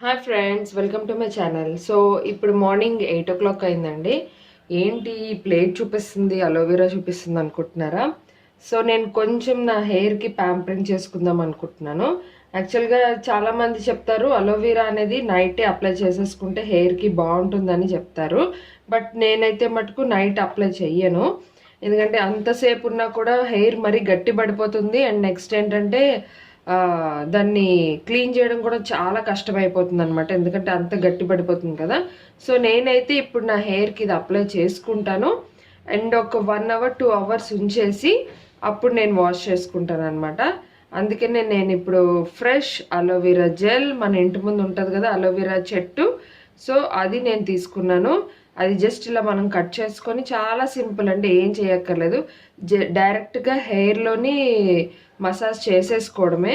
Hi friends, welcome to my channel. So ఇప్పుడు morning 8 o'clock అయిందండి. ఏంటి ఈ ప్లేట్ చూపిస్తుంది, అలోవెరా చూపిస్తుంది అనుకుంటున్నారా? సో నేను కొంచెం నా హెయిర్కి ప్యాంపరింగ్ చేసుకుందాం అనుకుంటున్నాను. యాక్చువల్గా చాలామంది చెప్తారు అలోవెరా అనేది నైటే అప్లై చేసేసుకుంటే హెయిర్కి బాగుంటుందని చెప్తారు. బట్ నేనైతే మటుకు నైట్ అప్లై చెయ్యను. ఎందుకంటే అంతసేపు ఉన్నా కూడా హెయిర్ మరీ గట్టి పడిపోతుంది. అండ్ నెక్స్ట్ ఏంటంటే దాన్ని క్లీన్ చేయడం కూడా చాలా కష్టమైపోతుంది అనమాట. ఎందుకంటే అంత గట్టి పడిపోతుంది కదా. సో నేనైతే ఇప్పుడు నా హెయిర్కి ఇది అప్లై చేసుకుంటాను. అండ్ ఒక 1 hour 2 hours ఉంచేసి అప్పుడు నేను వాష్ చేసుకుంటాను అనమాట. అందుకనే నేను ఇప్పుడు ఫ్రెష్ అలోవెరా జెల్, మన ఇంటి ముందు ఉంటుంది కదా అలోవెరా చెట్టు, సో అది నేను తీసుకున్నాను. అది జస్ట్ ఇలా మనం కట్ చేసుకొని, చాలా సింపుల్ అండి, ఏం చేయక్కర్లేదు. డైరెక్ట్గా హెయిర్లోని మసాజ్ చేసేసుకోవడమే.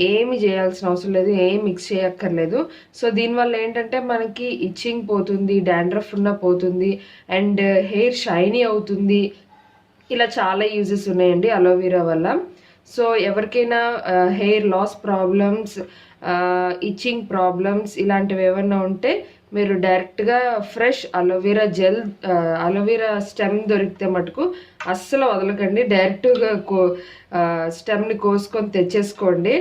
ఏమి చేయాల్సిన అవసరం లేదు, ఏం మిక్స్ చేయక్కర్లేదు. సో దీనివల్ల ఏంటంటే మనకి ఇచ్చింగ్ పోతుంది, డాండ్రఫ్ ఉన్న పోతుంది, అండ్ హెయిర్ షైనీ అవుతుంది. ఇలా చాలా యూజెస్ ఉన్నాయండి అలోవెరా వల్ల. సో ఎవరికైనా hair loss problems, itching problems ఇలాంటివి ఏమైనా ఉంటే మీరు డైరెక్ట్గా fresh aloe vera gel, aloe vera stem దొరికితే మటుకు అస్సలు వదలకండి. డైరెక్ట్గా స్టెమ్ని కోసుకొని తెచ్చేసుకోండి.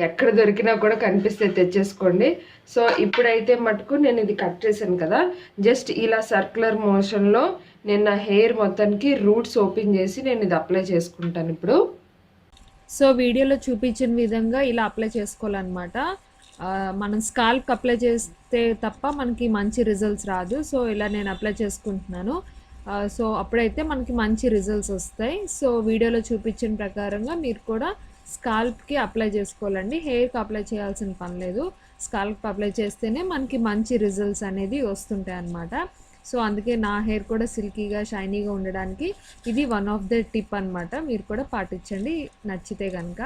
ఎక్కడ దొరికినా కూడా కనిపిస్తే తెచ్చేసుకోండి. సో ఇప్పుడైతే మటుకు నేను ఇది కట్ చేశాను కదా, జస్ట్ ఇలా సర్క్యులర్ మోషన్లో నేను నా హెయిర్ మొత్తానికి రూట్స్ ఓపెన్ చేసి నేను ఇది అప్లై చేసుకుంటాను ఇప్పుడు. సో వీడియోలో చూపించిన విధంగా ఇలా అప్లై చేసుకోవాలన్నమాట. మనం స్కాల్ప్కి అప్లై చేస్తే తప్ప మనకి మంచి రిజల్ట్స్ రాదు. సో ఇలా నేను అప్లై చేసుకుంటున్నాను. సో అప్పుడైతే మనకి మంచి రిజల్ట్స్ వస్తాయి. సో వీడియోలో చూపించిన ప్రకారంగా మీరు కూడా స్కాల్ప్కి అప్లై చేసుకోవాలండి. హెయిర్కి అప్లై చేయాల్సిన పని లేదు. స్కాల్ప్కి అప్లై చేస్తేనే మనకి మంచి రిజల్ట్స్ అనేది వస్తుంటాయి అన్నమాట. సో అందుకే నా హెయిర్ కూడా సిల్కీగా షైనీగా ఉండడానికి ఇది వన్ ఆఫ్ ద టిప్ అనమాట. మీరు కూడా పాటించండి నచ్చితే కనుక.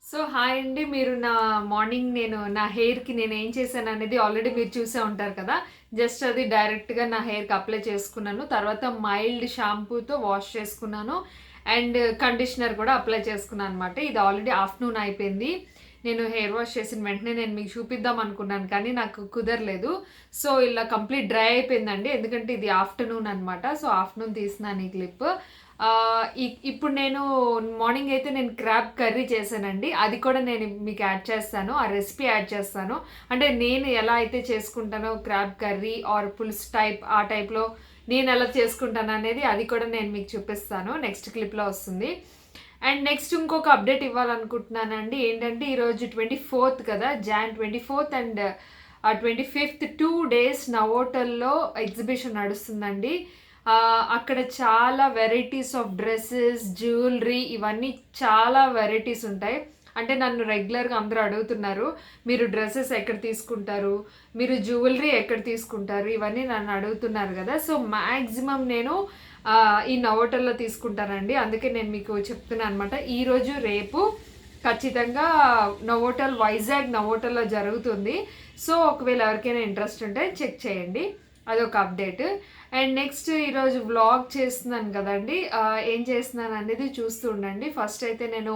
సో హాయ్ అండి, మీరు నా మార్నింగ్ నేను నా హెయిర్కి నేను ఏం చేశాను అనేది ఆల్రెడీ మీరు చూసే ఉంటారు కదా. జస్ట్ అది డైరెక్ట్గా నా హెయిర్కి అప్లై చేసుకున్నాను. తర్వాత మైల్డ్ షాంపూతో వాష్ చేసుకున్నాను. అండ్ కండిషనర్ కూడా అప్లై చేసుకున్నాను అనమాట. ఇది ఆల్రెడీ ఆఫ్టర్నూన్ అయిపోయింది. నేను హెయిర్ వాష్ చేసిన వెంటనే నేను మీకు చూపిద్దాం అనుకున్నాను, కానీ నాకు కుదరలేదు. సో ఇలా కంప్లీట్ డ్రై అయిపోయిందండి, ఎందుకంటే ఇది ఆఫ్టర్నూన్ అనమాట. సో ఆఫ్టర్నూన్ తీసినాను ఈ క్లిప్. ఇప్పుడు నేను మార్నింగ్ అయితే నేను క్రాబ్ కర్రీ చేశానండి. అది కూడా నేను మీకు యాడ్ చేస్తాను, ఆ రెసిపీ యాడ్ చేస్తాను. అంటే నేను ఎలా అయితే చేసుకుంటానో క్రాబ్ కర్రీ ఆర్ పులుసు టైప్, ఆ టైప్లో నేను ఎలా చేసుకుంటాను అనేది అది కూడా నేను మీకు చూపిస్తాను. నెక్స్ట్ క్లిప్లో వస్తుంది. అండ్ నెక్స్ట్ ఇంకొక అప్డేట్ ఇవ్వాలనుకుంటున్నానండి. ఏంటంటే ఈరోజు 24th కదా, Jan 24th and 25th 2 days నవోటల్లో ఎగ్జిబిషన్ నడుస్తుందండి. అక్కడ చాలా వెరైటీస్ ఆఫ్ డ్రెస్సెస్, జ్యువెలరీ, ఇవన్నీ చాలా వెరైటీస్ ఉంటాయి. అంటే నన్ను రెగ్యులర్గా అందరూ అడుగుతున్నారు, మీరు డ్రెస్సెస్ ఎక్కడ తీసుకుంటారు, మీరు జ్యువెలరీ ఎక్కడ తీసుకుంటారు, ఇవన్నీ నన్ను అడుగుతున్నారు కదా. సో మ్యాక్సిమం నేను ఈ నవోటల్లో తీసుకుంటానండి. అందుకే నేను మీకు చెప్తున్నాను అనమాట. ఈరోజు రేపు ఖచ్చితంగా నవోటల్, వైజాగ్ నవోటల్లో జరుగుతుంది. సో ఒకవేళ ఎవరికైనా ఇంట్రెస్ట్ ఉంటే చెక్ చేయండి. అదొక అప్డేట్. అండ్ నెక్స్ట్ ఈరోజు వ్లాగ్ చేస్తున్నాను కదండి, ఏం చేస్తున్నాను అనేది చూస్తూ ఉండండి. ఫస్ట్ అయితే నేను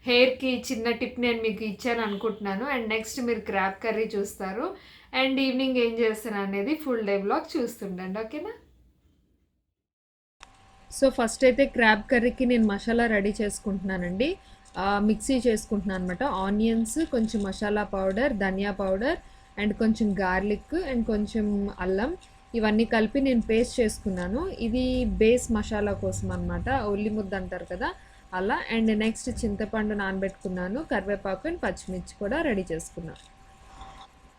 హెయిర్కి చిన్న టిప్ నేను మీకు ఇచ్చాను అనుకుంటున్నాను. అండ్ నెక్స్ట్ మీరు క్రాబ్ కర్రీ చూస్తారు. అండ్ ఈవినింగ్ ఏం చేస్తాను అనేది ఫుల్ డే వ్లాగ్ చూస్తుండండి, ఓకేనా. సో ఫస్ట్ అయితే క్రాబ్ కర్రీకి నేను మసాలా రెడీ చేసుకుంటున్నానండి. మిక్సీ చేసుకుంటున్నాను అనమాట. ఆనియన్స్, కొంచెం మసాలా పౌడర్, ధనియా పౌడర్, అండ్ కొంచెం గార్లిక్, అండ్ కొంచెం అల్లం, ఇవన్నీ కలిపి నేను పేస్ట్ చేసుకున్నాను. ఇది బేస్ మసాలా కోసం అనమాట, ఉల్లి ముద్ద అంటారు కదా అలా. అండ్ నెక్స్ట్ చింతపండు నానబెట్టుకున్నాను, కరివేపాకు అండ్ పచ్చిమిర్చి కూడా రెడీ చేసుకున్నాను.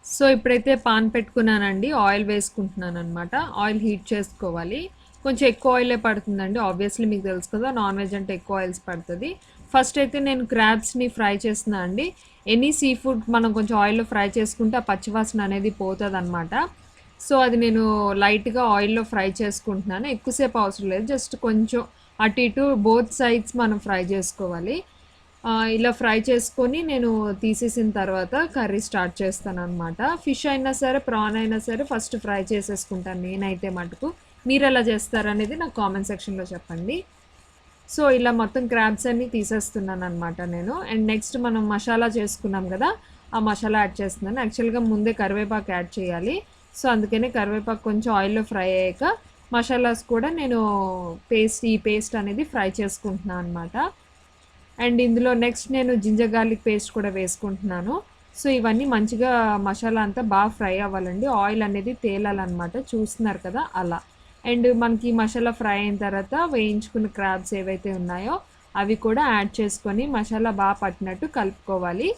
సో ఇప్పుడైతే పాన్ పెట్టుకున్నానండి, ఆయిల్ వేసుకుంటున్నాను అనమాట. ఆయిల్ హీట్ చేసుకోవాలి. కొంచెం ఎక్కువ ఆయిలే పడుతుందండి, ఆబ్వియస్లీ మీకు తెలుసు కదా, నాన్ వెజ్ అంటే ఎక్కువ ఆయిల్స్ పడుతుంది. ఫస్ట్ అయితే నేను క్రాబ్స్ని ఫ్రై చేస్తున్నా అండి. ఎనీ సీ ఫుడ్ మనం కొంచెం ఆయిల్లో ఫ్రై చేసుకుంటే ఆ పచ్చివాసన అనేది పోతుంది అనమాట. సో అది నేను లైట్గా ఆయిల్లో ఫ్రై చేసుకుంటున్నాను. ఎక్కువసేపు అవసరం లేదు, జస్ట్ కొంచెం అటు ఇటు బోత్ సైడ్స్ మనం ఫ్రై చేసుకోవాలి. ఇలా ఫ్రై చేసుకొని నేను తీసేసిన తర్వాత కర్రీ స్టార్ట్ చేస్తాను అనమాట. ఫిష్ అయినా సరే, ప్రాన్ అయినా సరే ఫస్ట్ ఫ్రై చేసేసుకుంటాను నేనైతే మటుకు. మీరు ఎలా చేస్తారనేది నాకు కామెంట్ సెక్షన్లో చెప్పండి. సో ఇలా మొత్తం క్రాబ్స్ అన్నీ తీసేస్తున్నాను అనమాట నేను. అండ్ నెక్స్ట్ మనం మసాలా చేసుకున్నాం కదా, ఆ మసాలా యాడ్ చేస్తున్నాను. యాక్చువల్గా ముందే కరివేపాకు యాడ్ చేయాలి. సో అందుకనే కరివేపాకు కొంచెం ఆయిల్లో ఫ్రై అయ్యాక మసాలాస్ కూడా నేను ఈ పేస్ట్ అనేది ఫ్రై చేసుకుంటున్నాను అనమాట. అండ్ ఇందులో నెక్స్ట్ నేను జింజర్ గార్లిక్ పేస్ట్ కూడా వేసుకుంటున్నాను. సో ఇవన్నీ మంచిగా మసాలా అంతా బాగా ఫ్రై అవ్వాలండి. ఆయిల్ అనేది తేలాలన్నమాట, చూస్తున్నారు కదా అలా. అండ్ మనకి మసాలా ఫ్రై అయిన తర్వాత వేయించుకున్న క్రాబ్స్ ఏవైతే ఉన్నాయో అవి కూడా యాడ్ చేసుకొని మసాలా బాగా పట్టినట్టు కలుపుకోవాలి.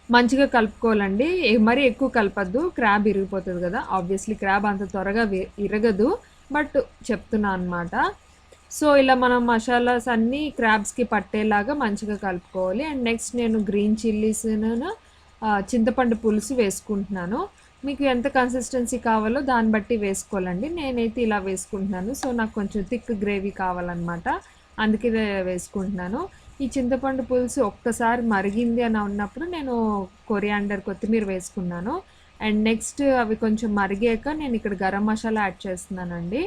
మంచిగా కలుపుకోవాలండి, మరీ ఎక్కువ కలపద్దు, క్రాబ్ ఇరిగిపోతుంది కదా. ఆబ్వియస్లీ క్రాబ్ అంత త్వరగా ఇరగదు, బట్ చెప్తున్నా అనమాట. సో ఇలా మనం మసాలాస్ అన్నీ క్రాబ్స్కి పట్టేలాగా మంచిగా కలుపుకోవాలి. అండ్ నెక్స్ట్ నేను గ్రీన్ చిల్లీస్ను చింతపండు పులుసు వేసుకుంటున్నాను. మీకు ఎంత కన్సిస్టెన్సీ కావాలో దాన్ని బట్టి వేసుకోవాలండి. నేనైతే ఇలా వేసుకుంటున్నాను. సో నాకు కొంచెం థిక్ గ్రేవీ కావాలన్నమాట, అందుకే వేసుకుంటున్నాను. ఈ చింతపండు పులుసు ఒక్కసారి మరిగింది అని ఉన్నప్పుడు నేను కొరియాండర్ కొత్తిమీర వేసుకున్నాను. అండ్ నెక్స్ట్ అవి కొంచెం మరిగాక నేను ఇక్కడ గరం మసాలా యాడ్ చేస్తున్నానండి.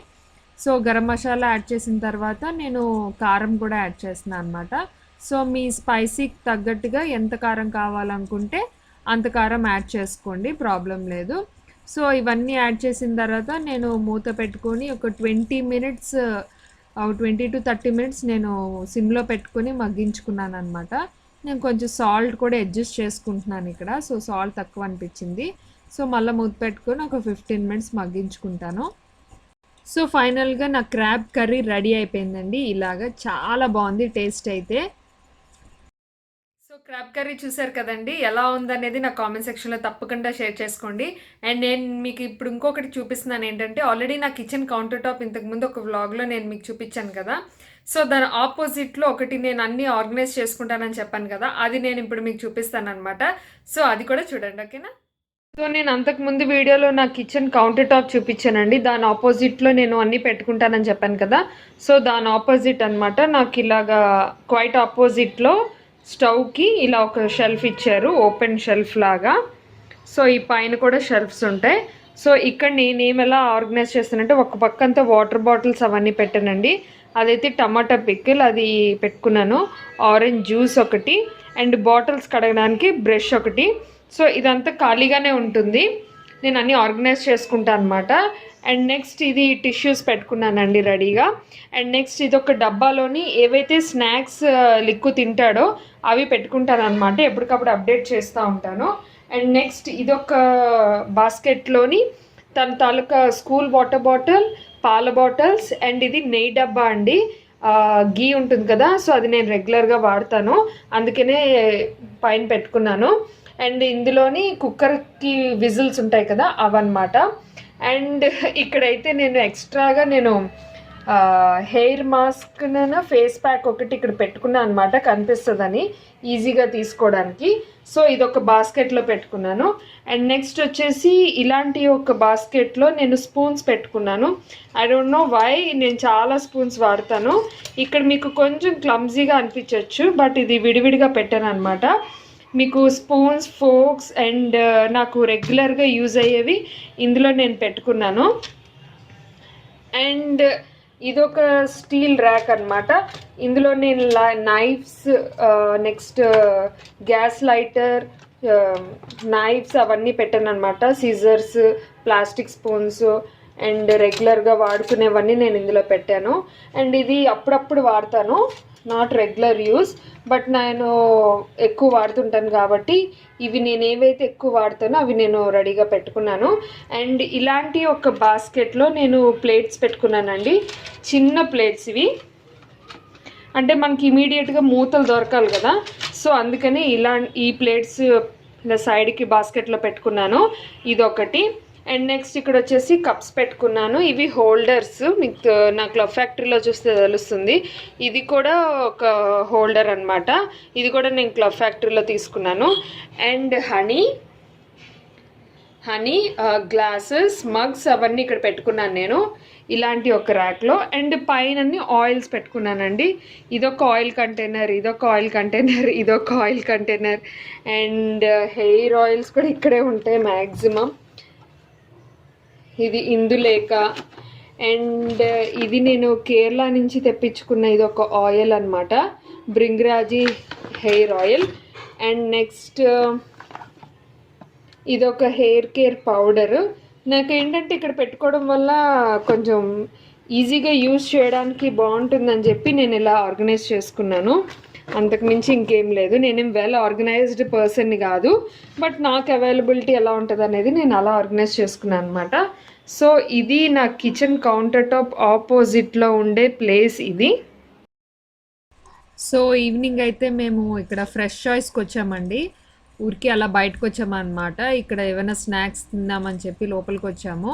సో గరం మసాలా యాడ్ చేసిన తర్వాత నేను కారం కూడా యాడ్ చేస్తున్నాను అనమాట. సో మీ స్పైసీకి తగ్గట్టుగా ఎంత కారం కావాలనుకుంటే అంత కారం యాడ్ చేసుకోండి, ప్రాబ్లం లేదు. సో ఇవన్నీ యాడ్ చేసిన తర్వాత నేను మూత పెట్టుకొని ఒక 20 మినిట్స్ 20 to 30 మినిట్స్ నేను సిమ్లో పెట్టుకొని మగ్గించుకున్నాను అనమాట. నేను కొంచెం సాల్ట్ కూడా అడ్జస్ట్ చేసుకుంటున్నాను ఇక్కడ. సో సాల్ట్ తక్కువ అనిపించింది. సో మళ్ళీ మూత పెట్టుకొని ఒక 15 మినిట్స్ మగ్గించుకుంటాను. సో ఫైనల్గా నా క్రాబ్ కర్రీ రెడీ అయిపోయిందండి. ఇలాగా చాలా బాగుంది టేస్ట్ అయితే. సో క్రాబ్ కర్రీ చూసారు కదండి, ఎలా ఉందనేది నా కామెంట్ సెక్షన్లో తప్పకుండా షేర్ చేసుకోండి. అండ్ నేను మీకు ఇప్పుడు ఇంకొకటి చూపిస్తున్నాను ఏంటంటే, ఆల్రెడీ నా కిచెన్ కౌంటర్ టాప్ ఇంతకుముందు ఒక వ్లాగ్లో నేను మీకు చూపించాను కదా. సో దాని ఆపోజిట్లో ఒకటి నేను అన్నీ ఆర్గనైజ్ చేసుకుంటానని చెప్పాను కదా, అది నేను ఇప్పుడు మీకు చూపిస్తాను అనమాట. సో అది కూడా చూడండి, ఓకేనా. సో నేను అంతకుముందు వీడియోలో నా కిచెన్ కౌంటర్ టాప్ చూపించానండి. దాని ఆపోజిట్లో నేను అన్నీ పెట్టుకుంటానని చెప్పాను కదా. సో దాని ఆపోజిట్ అనమాట, నాకు ఇలాగా క్వైట్ ఆపోజిట్లో స్టవ్కి ఇలా ఒక షెల్ఫ్ ఇచ్చారు, ఓపెన్ షెల్ఫ్ లాగా. సో ఈ పైన కూడా షెల్ఫ్స్ ఉంటాయి. సో ఇక్కడ నేనేం ఎలా ఆర్గనైజ్ చేస్తానంటే, ఒక పక్కంతా వాటర్ బాటిల్స్ అవన్నీ పెట్టానండి. అదైతే టమాటా పికిల్ అది పెట్టుకున్నాను, ఆరెంజ్ జ్యూస్ ఒకటి, అండ్ బాటిల్స్ కడగడానికి బ్రష్ ఒకటి. సో ఇదంతా ఖాళీగానే ఉంటుంది, నేను అన్నీ ఆర్గనైజ్ చేసుకుంటాను అనమాట. అండ్ నెక్స్ట్ ఇది టిష్యూస్ పెట్టుకున్నానండి రెడీగా. అండ్ నెక్స్ట్ ఇది ఒక డబ్బాలోని ఏవైతే స్నాక్స్ లిక్కు తింటాడో అవి పెట్టుకుంటాను అనమాట, ఎప్పటికప్పుడు అప్డేట్ చేస్తూ ఉంటాను. అండ్ నెక్స్ట్ ఇదొక బాస్కెట్లోని తన తాలూకా స్కూల్ వాటర్ బాటిల్, పాల బాటిల్స్, అండ్ ఇది నెయ్యి డబ్బా అండి. గీ ఉంటుంది కదా, సో అది నేను రెగ్యులర్గా వాడతాను, అందుకనే పైన పెట్టుకున్నాను. అండ్ ఇందులోని కుక్కర్కి విజిల్స్ ఉంటాయి కదా అవన్నమాట. అండ్ ఇక్కడైతే నేను ఎక్స్ట్రాగా నేను హెయిర్ మాస్క్ ఫేస్ ప్యాక్ ఒకటి ఇక్కడ పెట్టుకున్నాను అనమాట, కనిపిస్తుందని ఈజీగా తీసుకోవడానికి. సో ఇదొక బాస్కెట్లో పెట్టుకున్నాను. అండ్ నెక్స్ట్ వచ్చేసి ఇలాంటి ఒక బాస్కెట్లో నేను స్పూన్స్ పెట్టుకున్నాను. ఐ డోంట్ నో వై, నేను చాలా స్పూన్స్ వాడతాను. ఇక్కడ మీకు కొంచెం క్లమ్జీగా అనిపించవచ్చు, బట్ ఇది విడివిడిగా పెట్టాను అనమాట. మీకు స్పూన్స్, ఫోక్స్ అండ్ నాకు రెగ్యులర్గా యూజ్ అయ్యేవి ఇందులో నేను పెట్టుకున్నాను. అండ్ ఇదొక స్టీల్ ర్యాక్ అనమాట, ఇందులో నేను knifes, next gas lighter, knifes అవన్నీ పెట్టాను అనమాట. సిజర్స్, ప్లాస్టిక్ స్పూన్స్ అండ్ రెగ్యులర్గా వాడుకునేవన్నీ నేను ఇందులో పెట్టాను. అండ్ ఇది అప్పుడప్పుడు వాడతాను, నాట్ రెగ్యులర్ యూస్, బట్ నేను ఎక్కువ వాడుతుంటాను కాబట్టి ఇవి నేను ఏవైతే ఎక్కువ వాడతానో అవి నేను రెడీగా పెట్టుకున్నాను. అండ్ ఇలాంటి ఒక బాస్కెట్లో నేను ప్లేట్స్ పెట్టుకున్నానండి, చిన్న ప్లేట్స్ ఇవి. అంటే మనకి ఇమీడియట్గా మూతలు దొరకాలి కదా, సో అందుకని ఈ ప్లేట్స్ సైడ్కి బాస్కెట్లో పెట్టుకున్నాను, ఇదొకటి. అండ్ నెక్స్ట్ ఇక్కడ వచ్చేసి కప్స్ పెట్టుకున్నాను, ఇవి హోల్డర్స్, మీకు నా క్లబ్ ఫ్యాక్టరీలో చూస్తే తెలుస్తుంది. ఇది కూడా ఒక హోల్డర్ అనమాట, ఇది కూడా నేను క్లబ్ ఫ్యాక్టరీలో తీసుకున్నాను. అండ్ హనీ గ్లాసెస్, మగ్స్ అవన్నీ ఇక్కడ పెట్టుకున్నాను నేను ఇలాంటి ఒక ర్యాక్లో. అండ్ పైన ఆయిల్స్ పెట్టుకున్నానండి, ఇదొక ఆయిల్ కంటైనర్, ఇదొక ఆయిల్ కంటైనర్, ఇదొక oil container. And hair oils కూడా ఇక్కడే ఉంటాయి మ్యాక్సిమం. ఇది ఇందులేక. అండ్ ఇది నేను కేరళ నుంచి తెప్పించుకున్న ఇది ఒక ఆయిల్ అనమాట, బ్రింగ్రాజీ హెయిర్ ఆయిల్. అండ్ నెక్స్ట్ ఇది ఒక హెయిర్ కేర్ పౌడరు. నాకేంటంటే ఇక్కడ పెట్టుకోవడం వల్ల కొంచెం ఈజీగా యూజ్ చేయడానికి బాగుంటుందని చెప్పి నేను ఇలా ఆర్గనైజ్ చేసుకున్నాను. అంతకుమించి ఇంకేం లేదు. నేనేం వెల్ ఆర్గనైజ్డ్ పర్సన్ని కాదు, బట్ నాకు అవైలబిలిటీ ఎలా ఉంటుంది అనేది నేను అలా ఆర్గనైజ్ చేసుకున్నాను అనమాట. సో ఇది నా కిచెన్ కౌంటర్ టాప్ ఆపోజిట్లో ఉండే ప్లేస్ ఇది. సో ఈవినింగ్ అయితే మేము ఇక్కడ ఫ్రెష్ చాయిస్కి వచ్చామండి. ఊరికి అలా బయటకు వచ్చామన్నమాట. ఇక్కడ ఏమైనా స్నాక్స్ తిందామని చెప్పి లోపలికి వచ్చాము.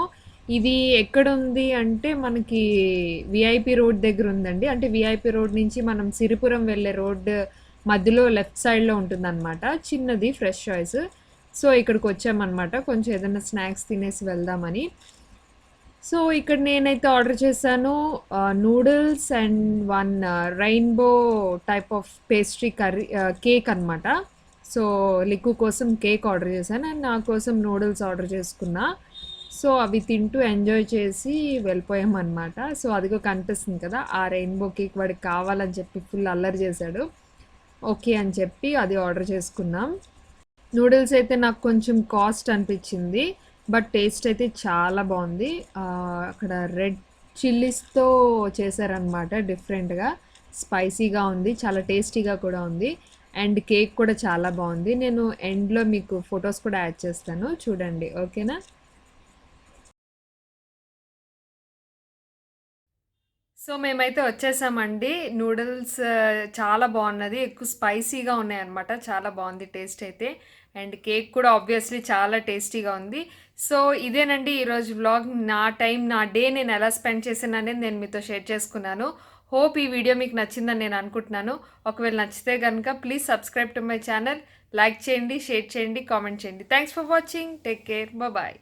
ఇది ఎక్కడ ఉంది అంటే మనకి విఐపి రోడ్ దగ్గర ఉందండి. అంటే విఐపి రోడ్ నుంచి మనం సిరిపురం వెళ్ళే రోడ్ మధ్యలో లెఫ్ట్ సైడ్లో ఉంటుందన్నమాట. చిన్నది ఫ్రెష్ చాయిస్. సో ఇక్కడికి వచ్చామన్నమాట, కొంచెం ఏదైనా స్నాక్స్ తినేసి వెళ్దామని. సో ఇక్కడ నేనైతే ఆర్డర్ చేశాను noodles and one rainbow type of pastry curry cake అనమాట. సో లిక్కు కోసం కేక్ ఆర్డర్ చేశాను అండ్ నా కోసం నూడిల్స్ ఆర్డర్ చేసుకున్నా. సో అవి తింటూ ఎంజాయ్ చేసి వెళ్ళిపోయామన్నమాట. సో అదిగో కనిపిస్తుంది కదా, ఆ రెయిన్బో కేక్ వాడికి కావాలని చెప్పి ఫుల్ అల్లరి చేశాడు. ఓకే అని చెప్పి అది ఆర్డర్ చేసుకున్నాం. నూడిల్స్ అయితే నాకు కొంచెం కాస్ట్ అనిపించింది, బట్ టేస్ట్ అయితే చాలా బాగుంది. అక్కడ రెడ్ చిల్లీస్తో చేశారనమాట, డిఫరెంట్గా స్పైసీగా ఉంది, చాలా టేస్టీగా కూడా ఉంది. అండ్ కేక్ కూడా చాలా బాగుంది. నేను ఎండ్లో మీకు ఫొటోస్ కూడా యాడ్ చేస్తాను, చూడండి. ఓకేనా? సో మేమైతే వచ్చేసామండి. నూడిల్స్ చాలా బాగున్నది, ఎక్కువ స్పైసీగా ఉన్నాయన్నమాట, చాలా బాగుంది టేస్ట్ అయితే. అండ్ కేక్ కూడా ఆబ్వియస్లీ చాలా టేస్టీగా ఉంది. సో ఇదేనండి ఈరోజు వ్లాగ్. నా టైం, నా డే నేను ఎలా స్పెండ్ చేశాను అనేది నేను మీతో షేర్ చేసుకున్నాను. హోప్ ఈ వీడియో మీకు నచ్చిందని నేను అనుకుంటున్నాను. ఒకవేళ నచ్చితే కనుక please subscribe to my channel, like చేయండి, షేర్ చేయండి, కామెంట్ చేయండి. Thanks for watching. Take care. Bye.